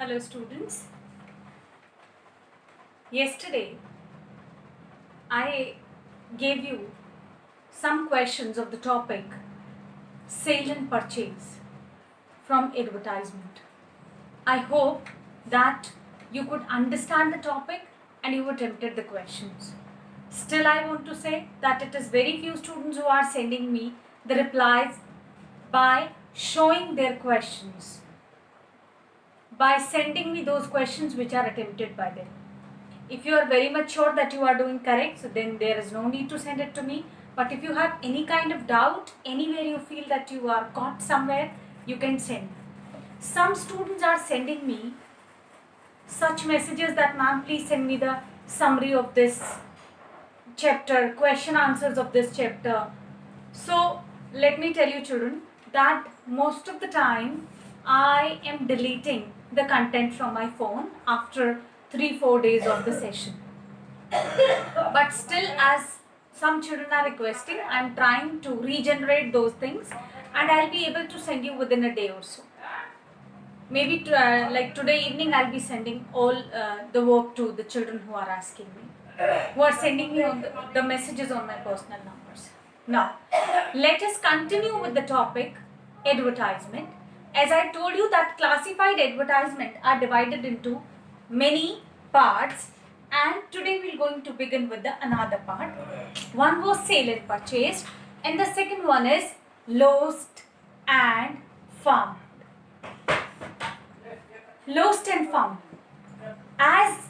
Hello students. Yesterday I gave you some questions of the topic sale and purchase from advertisement. I hope that you could understand the topic and you attempted the questions. Still, I want to say that it is very few students who are sending me the replies by showing their questions, by sending me those questions which are attempted by them. If you are very much sure that you are doing correct, so then there is no need to send it to me. But if you have any kind of doubt, anywhere you feel that you are caught somewhere, you can send. Some students are sending me such messages that, ma'am, please send me the summary of this chapter, question answers of this chapter. So let me tell you, children, that most of the time I am deleting the content from my phone after 3-4 days of the session. But still, as some children are requesting, I am trying to regenerate those things and I'll be able to send you within a day or so. Maybe like today evening I'll be sending all the work to the children who are asking me, who are sending me on the messages on my personal numbers. Now, let us continue with the topic advertisement. As I told you that classified advertisement are divided into many parts, and today we're going to begin with the another part. One was sale and purchase, and the second one is lost and found. Lost and found. As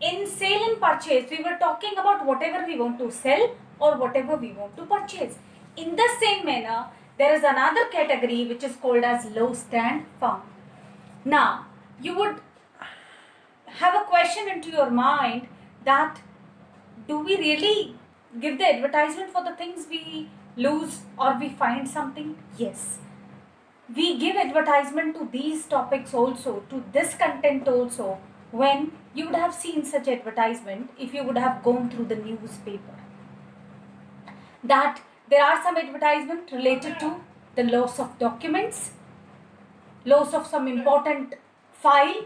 in sale and purchase, we were talking about whatever we want to sell or whatever we want to purchase. In the same manner, there is another category which is called as lost and found. Now, you would have a question into your mind that do we really give the advertisement for the things we lose or we find something? Yes. We give advertisement to these topics also, to this content also, when you would have seen such advertisement if you would have gone through the newspaper. That there are some advertisement related to the loss of documents, loss of some important file,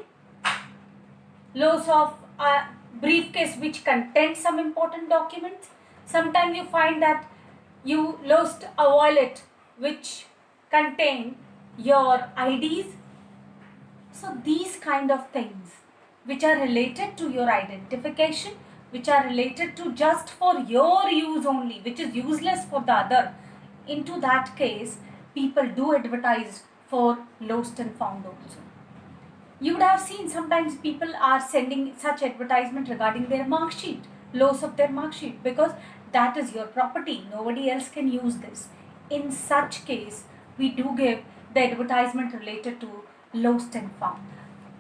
loss of a briefcase which contains some important documents. Sometimes you find that you lost a wallet which contained your IDs. So these kind of things which are related to your identification, which are related to just for your use only, which is useless for the other, into that case people do advertise for lost and found also. You would have seen sometimes people are sending such advertisement regarding their mark sheet, loss of their mark sheet, because that is your property, nobody else can use this. In such case, we do give the advertisement related to lost and found.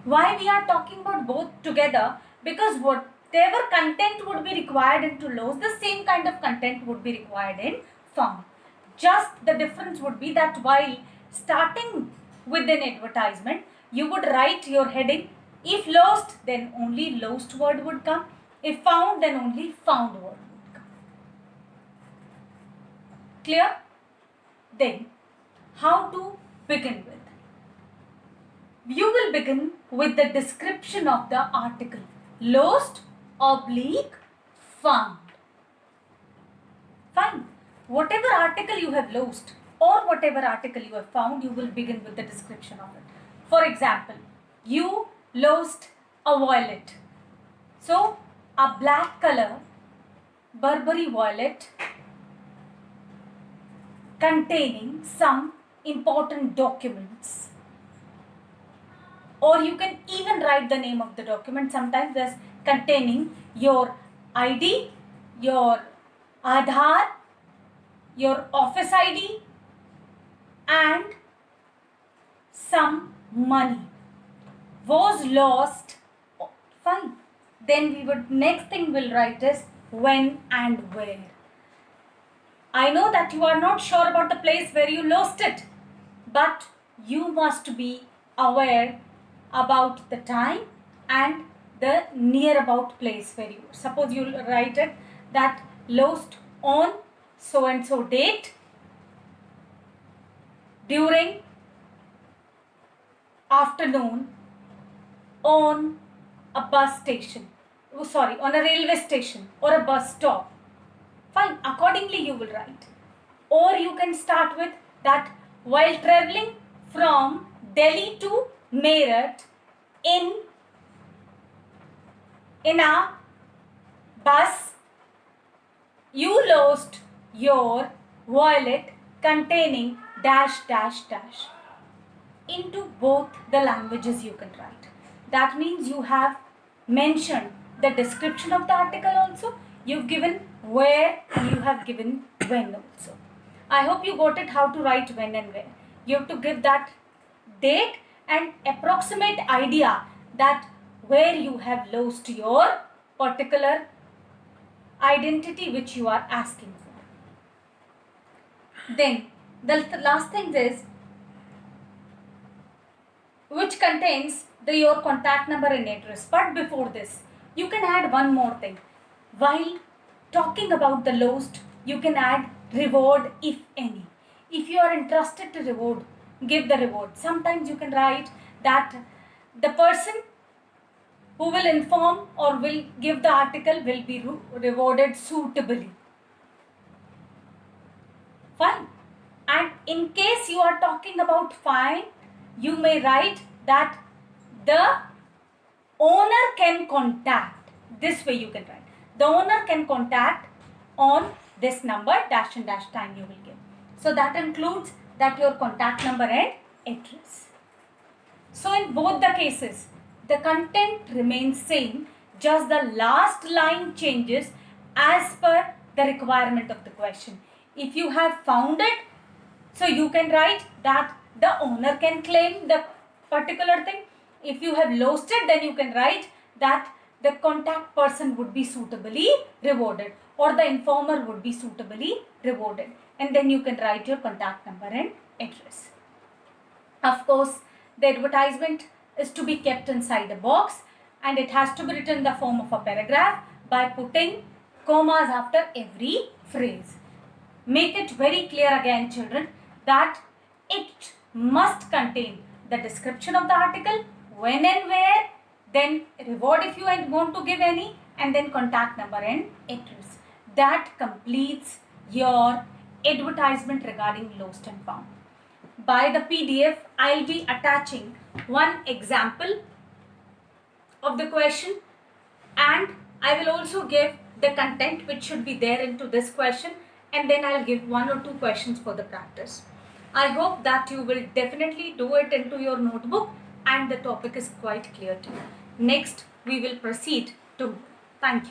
Why we are talking about both together? Because whatever content would be required into lost, the same kind of content would be required in found. Just the difference would be that while starting with an advertisement, you would write your heading. If lost, then only lost word would come. If found, then only found word would come. Clear? Then, how to begin with? You will begin with the description of the article. Lost, oblique, found. Fine. Whatever article you have lost or whatever article you have found, you will begin with the description of it. For example, you lost a wallet. So, a black color Burberry wallet containing some important documents. Or you can even write the name of the document. Sometimes as containing your ID, your Aadhaar, your office ID and some money was lost. Fine. Then we would next thing we'll write is when and where. I know that you are not sure about the place where you lost it, but you must be aware about the time and the near about place where you. Suppose you write it that lost on so and so date during afternoon on a bus station, on a railway station or a bus stop. Fine, accordingly you will write. Or you can start with that while traveling from Delhi to Meerut in a bus, you lost your wallet containing dash dash dash. Into both the languages you can write. That means you have mentioned the description of the article also, you've given where, and you have given when also. I hope you got it how to write when and where. You have to give that date and approximate idea that where you have lost your particular identity which you are asking for. Then the last thing is which contains your contact number and address. But before this, you can add one more thing. While talking about the lost, you can add reward if any. If you are interested to reward, give the reward. Sometimes you can write that the person who will inform or will give the article will be rewarded suitably. Fine. And in case you are talking about fine, you may write that the owner can contact. This way you can write. The owner can contact on this number, dash and dash time you will give. So that includes that your contact number and address. So in both the cases, the content remains same, just the last line changes as per the requirement of the question. If you have found it, so you can write that the owner can claim the particular thing. If you have lost it, then you can write that the contact person would be suitably rewarded or the informer would be suitably rewarded. And then you can write your contact number and address. Of course, the advertisement is to be kept inside a box and it has to be written in the form of a paragraph by putting commas after every phrase. Make it very clear again, children, that it must contain the description of the article, when and where, then reward if you want to give any, and then contact number and address. That completes your advertisement regarding lost and found. By the PDF, I'll be attaching one example of the question and I will also give the content which should be there into this question, and then I'll give 1 or 2 questions for the practice. I hope that you will definitely do it into your notebook and the topic is quite clear to you. Next, we will proceed to. Thank you.